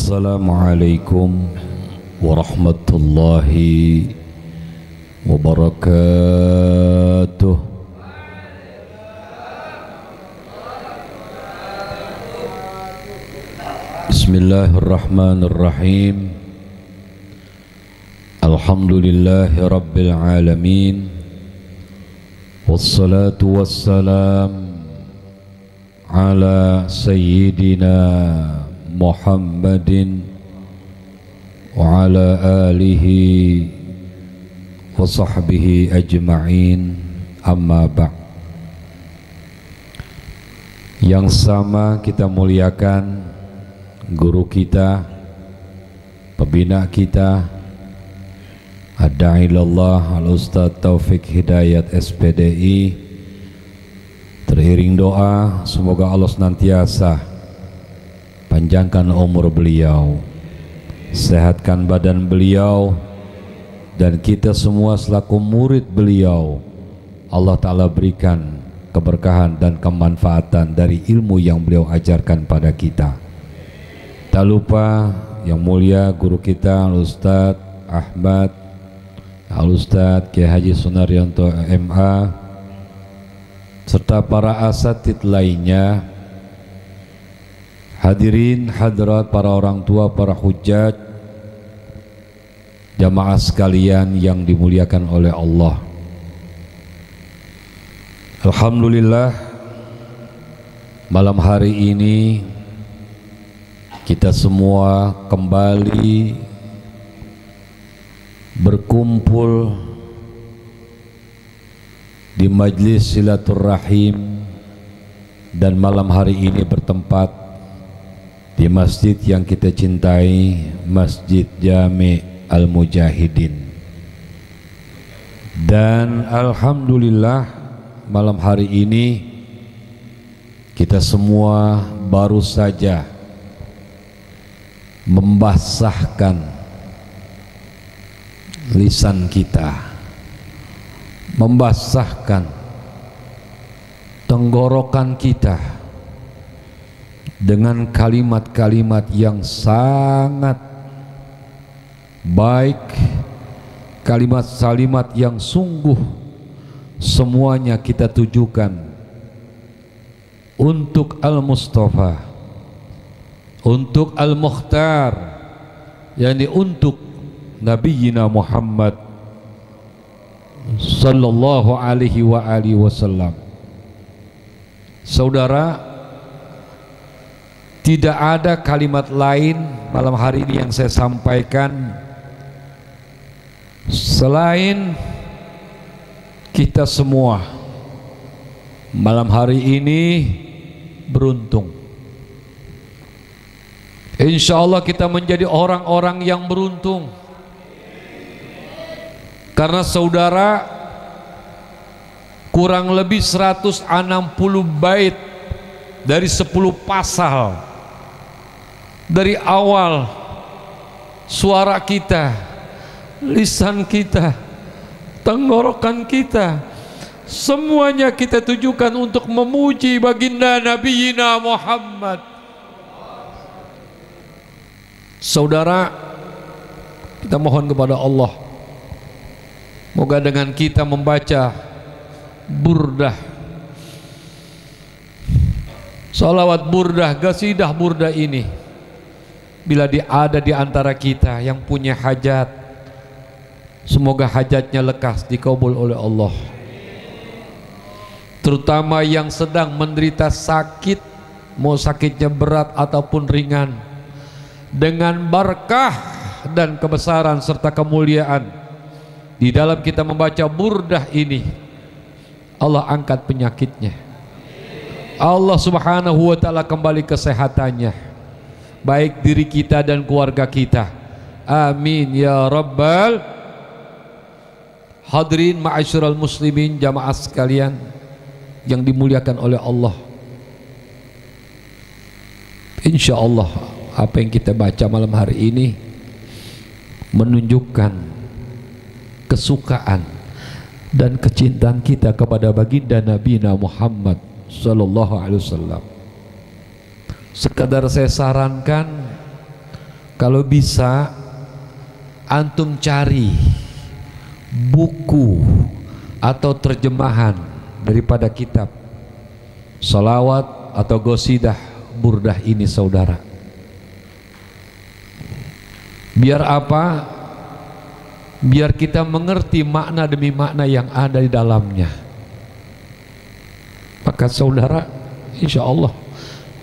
Assalamualaikum warahmatullahi wabarakatuh. Bismillahirrahmanirrahim. Alhamdulillahi rabbil alamin. Wassalatu wassalam ala sayyidina Muhammadin wa ala alihi wa sahbihi ajma'in, amma ba'd. Yang sama kita muliakan guru kita, pembina kita, Ad-Da'ilallah Al-Ustaz Taufik Hidayat SPDI. Teriring doa semoga Allah senantiasa panjangkan umur beliau, sehatkan badan beliau, dan kita semua selaku murid beliau Allah Ta'ala berikan keberkahan dan kemanfaatan dari ilmu yang beliau ajarkan pada kita. Tak lupa yang mulia guru kita Al-Ustaz Ahmad, Al-Ustaz Kiai Haji Sunaryanto MA, serta para asatid lainnya. Hadirin hadirat, para orang tua, para hujjaj, jamaah sekalian yang dimuliakan oleh Allah. Alhamdulillah, malam hari ini kita semua kembali berkumpul di majlis silaturahim, dan malam hari ini bertempat di masjid yang kita cintai, Masjid Jami' Al-Mujahidin. Dan alhamdulillah malam hari ini kita semua baru saja membasahkan lisan kita, membasahkan tenggorokan kita dengan kalimat-kalimat yang sangat baik, kalimat-kalimat yang sungguh semuanya kita tujukan untuk Al-Mustafa, untuk Al-Mukhtar, yakni untuk Nabiyina Muhammad sallallahu alaihi wasallam. Saudara, tidak ada kalimat lain malam hari ini yang saya sampaikan selain kita semua malam hari ini beruntung. Insya Allah kita menjadi orang-orang yang beruntung, karena saudara, kurang lebih 160 bait dari 10 pasal dari awal suara kita, lisan kita, tenggorokan kita, semuanya kita tujukan untuk memuji baginda Nabiyina Muhammad. Saudara, kita mohon kepada Allah, moga dengan kita membaca burdah, salawat burdah, qasidah burdah ini, bila ada di antara kita yang punya hajat, semoga hajatnya lekas dikabul oleh Allah. Terutama yang sedang menderita sakit, mau sakitnya berat ataupun ringan, dengan berkah dan kebesaran serta kemuliaan di dalam kita membaca burdah ini, Allah angkat penyakitnya, Allah subhanahu wa ta'ala kembali kesehatannya, baik diri kita dan keluarga kita. Amin ya rabbal. Hadirin ma'asyiral muslimin, jamaah sekalian yang dimuliakan oleh Allah, insya Allah apa yang kita baca malam hari ini menunjukkan kesukaan dan kecintaan kita kepada baginda Nabi Muhammad sallallahu alaihi wasallam. Sekadar saya sarankan Kalau bisa antum cari buku atau terjemahan daripada kitab salawat atau gosidah burdah ini saudara. Biar apa? Biar kita mengerti makna demi makna yang ada di dalamnya. Maka saudara, insya Allah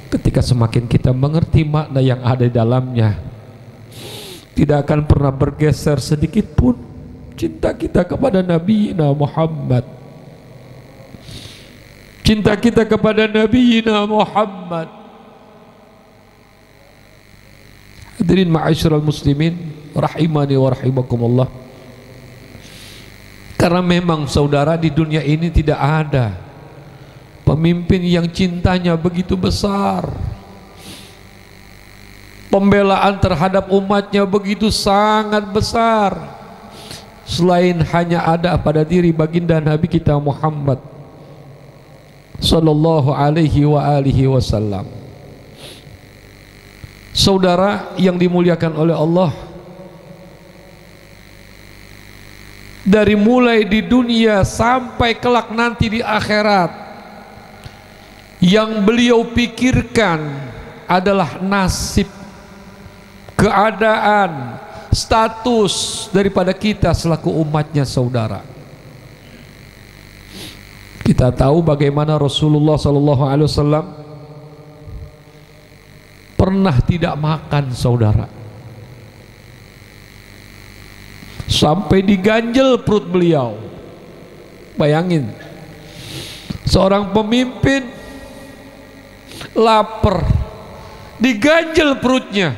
ketika semakin kita mengerti makna yang ada di dalamnya, tidak akan pernah bergeser sedikit pun cinta kita kepada Nabi Muhammad, cinta kita kepada Nabi Muhammad. Hadirin ma'asyiral muslimin rahimani wa rahimakumullah. Karena memang saudara, di dunia ini tidak ada pemimpin yang cintanya begitu besar, pembelaan terhadap umatnya begitu sangat besar, selain hanya ada pada diri baginda Nabi kita Muhammad sallallahu alaihi wa alihi wasallam. Saudara yang dimuliakan oleh Allah, dari mulai di dunia sampai kelak nanti di akhirat, yang beliau pikirkan adalah nasib, keadaan, status daripada kita selaku umatnya saudara. Kita tahu bagaimana Rasulullah SAW pernah tidak makan saudara, sampai diganjel perut beliau. Bayangin, seorang pemimpin lapar, diganjel perutnya.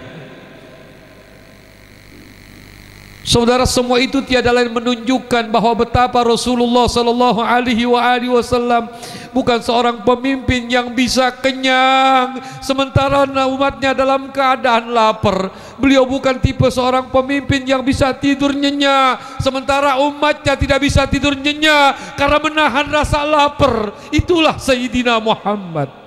Saudara, semua itu tiada lain menunjukkan bahwa betapa Rasulullah sallallahu alaihi wasallam bukan seorang pemimpin yang bisa kenyang sementara umatnya dalam keadaan lapar. Beliau bukan tipe seorang pemimpin yang bisa tidur nyenyak sementara umatnya tidak bisa tidur nyenyak karena menahan rasa lapar. Itulah Sayyidina Muhammad.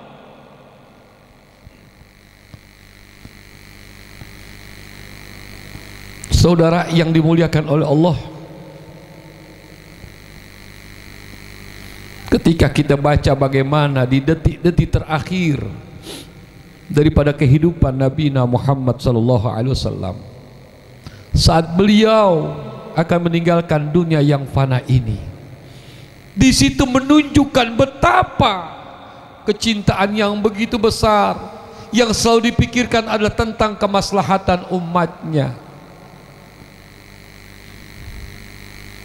Saudara yang dimuliakan oleh Allah, ketika kita baca bagaimana di detik-detik terakhir daripada kehidupan Nabi Muhammad SAW, saat beliau akan meninggalkan dunia yang fana ini, di situ menunjukkan betapa kecintaan yang begitu besar yang selalu dipikirkan adalah tentang kemaslahatan umatnya.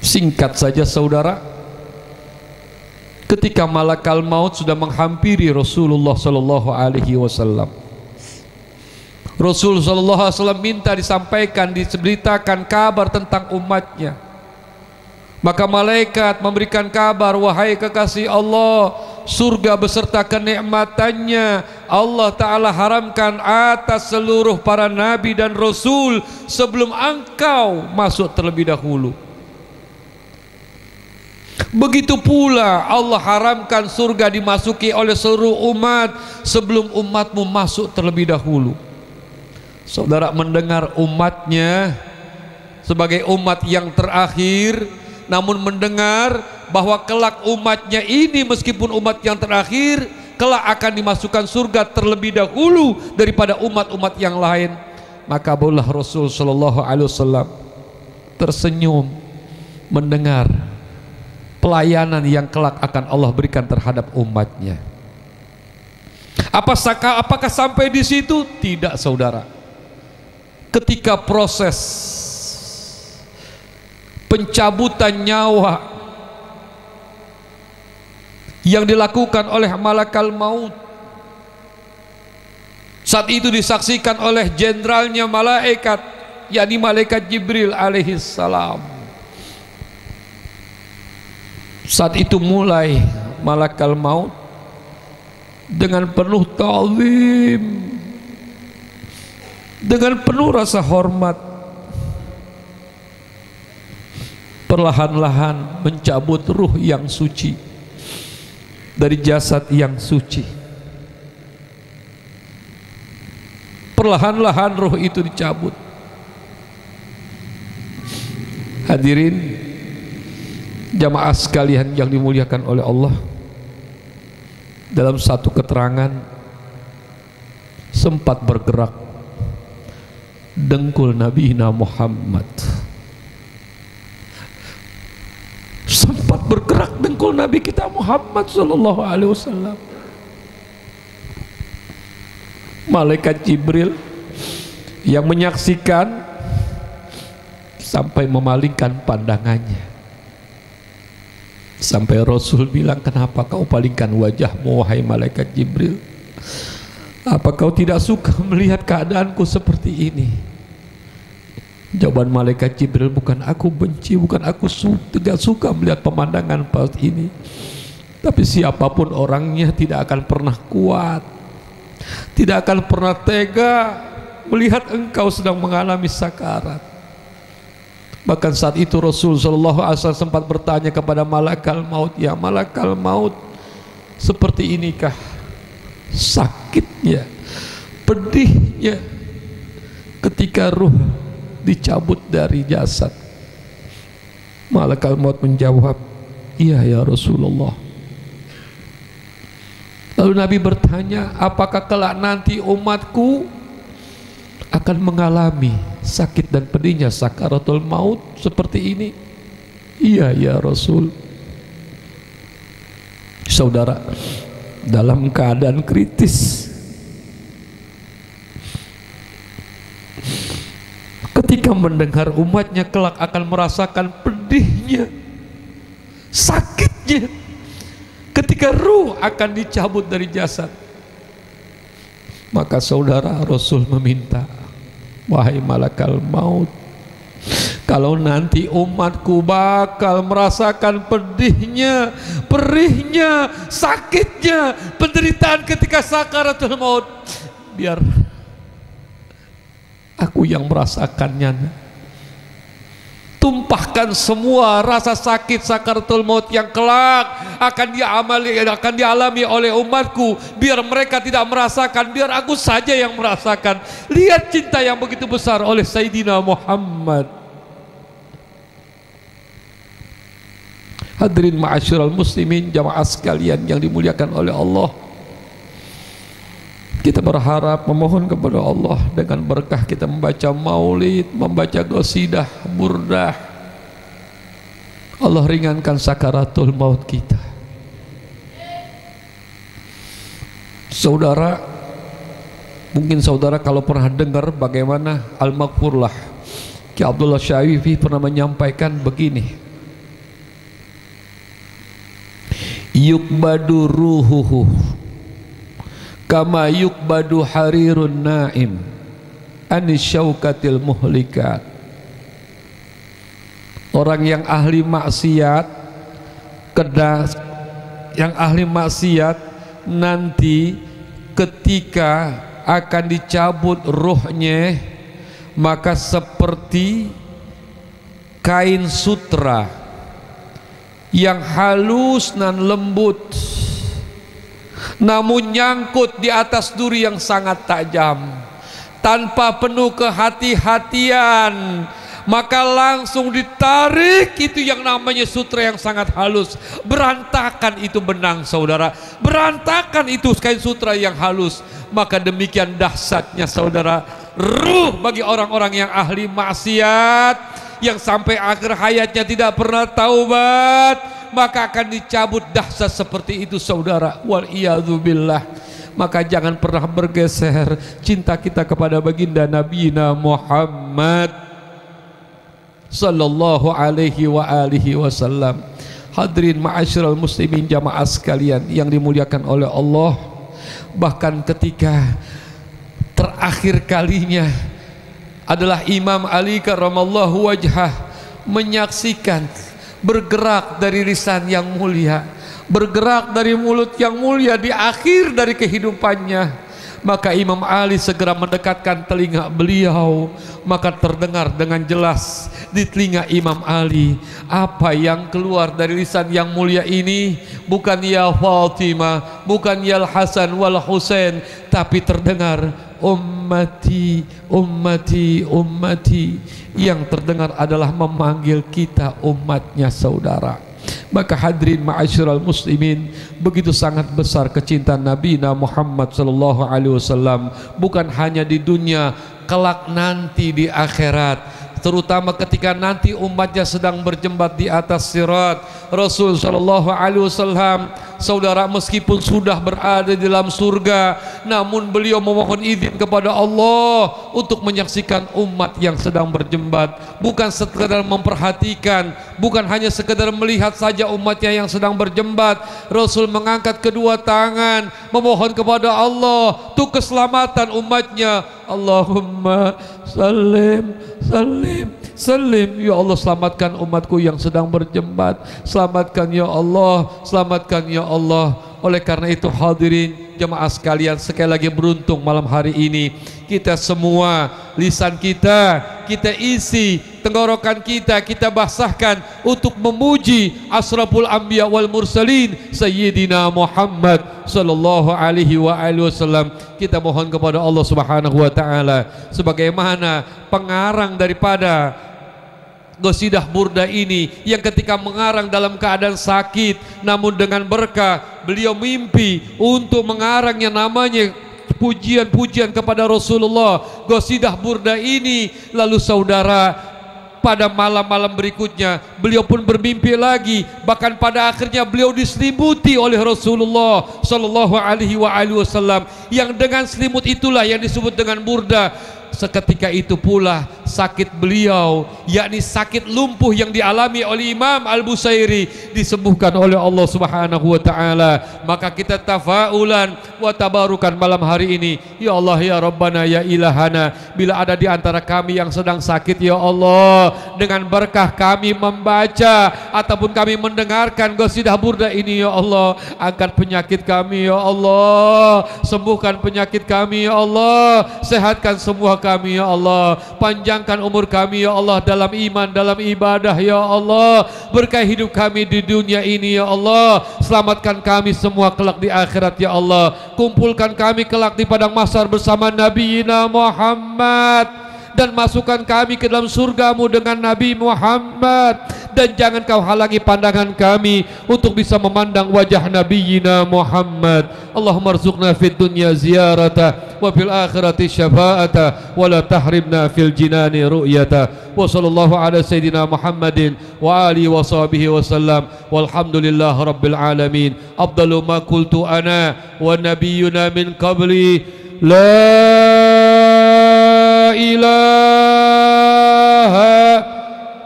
Singkat saja saudara, ketika malakal maut sudah menghampiri Rasulullah sallallahu alaihi wasallam, Rasul sallallahu alaihi wasallam minta disampaikan, diberitakan kabar tentang umatnya. Maka malaikat memberikan kabar, wahai kekasih Allah, surga beserta kenikmatannya Allah Ta'ala haramkan atas seluruh para nabi dan rasul sebelum engkau masuk terlebih dahulu. Begitu pula Allah haramkan surga dimasuki oleh seluruh umat sebelum umatmu masuk terlebih dahulu. Saudara mendengar umatnya sebagai umat yang terakhir, namun mendengar bahwa kelak umatnya ini meskipun umat yang terakhir, kelak akan dimasukkan surga terlebih dahulu daripada umat-umat yang lain. Maka barulah Rasul sallallahu alaihi wasallam tersenyum mendengar pelayanan yang kelak akan Allah berikan terhadap umatnya. Apakah sampai di situ? Tidak saudara. Ketika proses pencabutan nyawa yang dilakukan oleh malakal maut, saat itu disaksikan oleh jenderalnya malaikat, yakni malaikat Jibril alaihi salam. Saat itu mulai malakal maut dengan penuh ta'zim, dengan penuh rasa hormat, perlahan-lahan mencabut ruh yang suci dari jasad yang suci. perlahan-lahan roh itu dicabut. Hadirin jamaah sekalian yang dimuliakan oleh Allah, dalam satu keterangan sempat bergerak dengkul Nabi Muhammad, sempat bergerak dengkul Nabi kita Muhammad sallallahu alaihi wasallam. Malaikat Jibril yang menyaksikan sampai memalingkan pandangannya, sampai Rasul bilang, kenapa kau palingkan wajahmu wahai malaikat Jibril? Apa kau tidak suka melihat keadaanku seperti ini? Jawaban malaikat Jibril, bukan aku benci, bukan aku tidak suka melihat pemandangan seperti ini, tapi siapapun orangnya tidak akan pernah kuat, tidak akan pernah tega melihat engkau sedang mengalami sakarat. Bahkan saat itu Rasul sallallahu alaihi wasallam sempat bertanya kepada malakal maut, ya malakal maut, seperti inikah sakitnya, pedihnya ketika ruh dicabut dari jasad? Malakal maut menjawab, iya ya Rasulullah. Lalu Nabi bertanya, apakah kelak nanti umatku akan mengalami sakit dan pedihnya sakaratul maut seperti ini? Iya ya Rasul. Saudara, dalam keadaan kritis, ketika mendengar umatnya kelak akan merasakan pedihnya, sakitnya ketika ruh akan dicabut dari jasad, maka saudara, Rasul meminta, wahai malakal maut, kalau nanti umatku bakal merasakan pedihnya, perihnya, sakitnya, penderitaan ketika sakaratul maut, biar aku yang merasakannya. Tumpahkan semua rasa sakit sakaratul maut yang kelak akan dialami oleh umatku, biar mereka tidak merasakan, biar aku saja yang merasakan. Lihat cinta yang begitu besar oleh Sayyidina Muhammad. Hadirin ma'asyiral muslimin, jamaah sekalian yang dimuliakan oleh Allah, kita berharap memohon kepada Allah dengan berkah kita membaca maulid, membaca qasidah, burdah, Allah ringankan sakaratul maut kita. Saudara, mungkin saudara kalau pernah dengar bagaimana Al-Maghfurlah Ki Abdullah Syafi'i pernah menyampaikan begini, yukbadu ruhuhu kama yukbadu harirun naim anis syaukatil muhlikat. Orang yang ahli maksiat, yang ahli maksiat nanti ketika akan dicabut ruhnya, maka seperti kain sutra yang halus dan lembut, namun nyangkut di atas duri yang sangat tajam, tanpa penuh kehati-hatian, maka langsung ditarik itu yang namanya sutra yang sangat halus, berantakan itu benang saudara, berantakan itu kain sutra yang halus. Maka demikian dahsyatnya saudara ruh bagi orang-orang yang ahli maksiat, yang sampai akhir hayatnya tidak pernah taubat, maka akan dicabut dahsyat seperti itu saudara, wal iyadzubillah. Maka jangan pernah bergeser cinta kita kepada baginda Nabi Muhammad sallallahu alaihi wa alihi wasallam. Hadirin ma'asyiral muslimin, jamaah sekalian yang dimuliakan oleh Allah, bahkan ketika terakhir kalinya adalah Imam Ali karramallahu wajhah menyaksikan bergerak dari lisan yang mulia, bergerak dari mulut yang mulia di akhir dari kehidupannya. Maka Imam Ali segera mendekatkan telinga beliau, maka terdengar dengan jelas di telinga Imam Ali apa yang keluar dari lisan yang mulia ini. Bukan ya Fatimah, bukan ya Hasan wal Husain, tapi terdengar ummati, ummati, ummati. Yang terdengar adalah memanggil kita umatnya saudara. Maka hadirin ma'asyiral muslimin, begitu sangat besar kecintaan Nabi Muhammad sallallahu alaihi wasallam, bukan hanya di dunia, kelak nanti di akhirat. Terutama ketika nanti umatnya sedang berjembat di atas sirat. Rasul sallallahu alaihi wasallam, saudara, meskipun sudah berada di dalam surga, namun beliau memohon izin kepada Allah untuk menyaksikan umat yang sedang berjembat. Bukan sekedar memperhatikan, bukan hanya sekedar melihat saja umatnya yang sedang berjembat. Rasul mengangkat kedua tangan memohon kepada Allah untuk keselamatan umatnya. Allahumma salim, salim, salim. Ya Allah, selamatkan umatku yang sedang berjembat. Selamatkan ya Allah, selamatkan ya Allah. Oleh karena itu hadirin jemaah sekalian, sekali lagi beruntung malam hari ini kita semua, lisan kita isi, tenggorokan kita basahkan untuk memuji asraful anbiya wal mursalin Sayyidina Muhammad sallallahu alaihi wasallam. Kita mohon kepada Allah Subhanahu wa taala sebagaimana pengarang daripada qasidah burda ini yang ketika mengarang dalam keadaan sakit, namun dengan berkah beliau mimpi untuk mengarangnya namanya pujian-pujian kepada Rasulullah. Qasidah burda ini lalu saudara, pada malam-malam berikutnya beliau pun bermimpi lagi, bahkan pada akhirnya beliau diselimuti oleh Rasulullah sallallahu alaihi wasallam, yang dengan selimut itulah yang disebut dengan burda. Seketika itu pula sakit beliau, yakni sakit lumpuh yang dialami oleh Imam Al-Busairi, disembuhkan oleh Allah Subhanahu wa taala. Maka kita tafaulan wa tabarukan malam hari ini. Ya Allah, ya Rabbana, ya Ilahana, bila ada di antara kami yang sedang sakit, ya Allah, dengan berkah kami membaca ataupun kami mendengarkan qasidah burda ini, ya Allah, angkat penyakit kami, ya Allah, sembuhkan penyakit kami, ya Allah, sehatkan semua kami, ya Allah, panjangkan umur kami, ya Allah, dalam iman, dalam ibadah, ya Allah, berkahi hidup kami di dunia ini, ya Allah, selamatkan kami semua kelak di akhirat, ya Allah, kumpulkan kami kelak di padang mahsyar bersama Nabi Muhammad, dan masukkan kami ke dalam surgamu dengan Nabi Muhammad, dan jangan kau halangi pandangan kami untuk bisa memandang wajah Nabi Muhammad. Allahumma arzuqna fid dunya ziyarata wa fil akhirati syafa'ata wa la tahrimna fil jinani ru'yata. Wa sallallahu ala sayyidina Muhammadin wa alihi wa sahbihi wa sallam, walhamdulillah rabbil alamin. Afdalu ma qultu ana wa nabiyyuna min qabli, la ilaha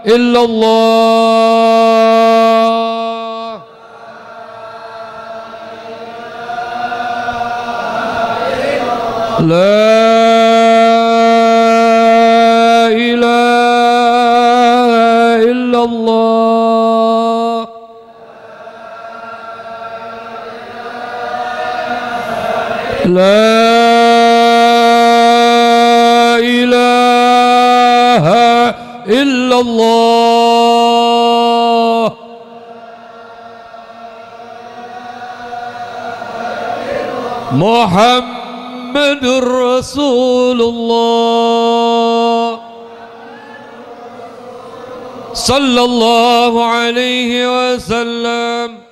illallah. La ilaha illallah. La ilaha illallah. Muhammadur Rasulullah sallallahu alaihi wasallam.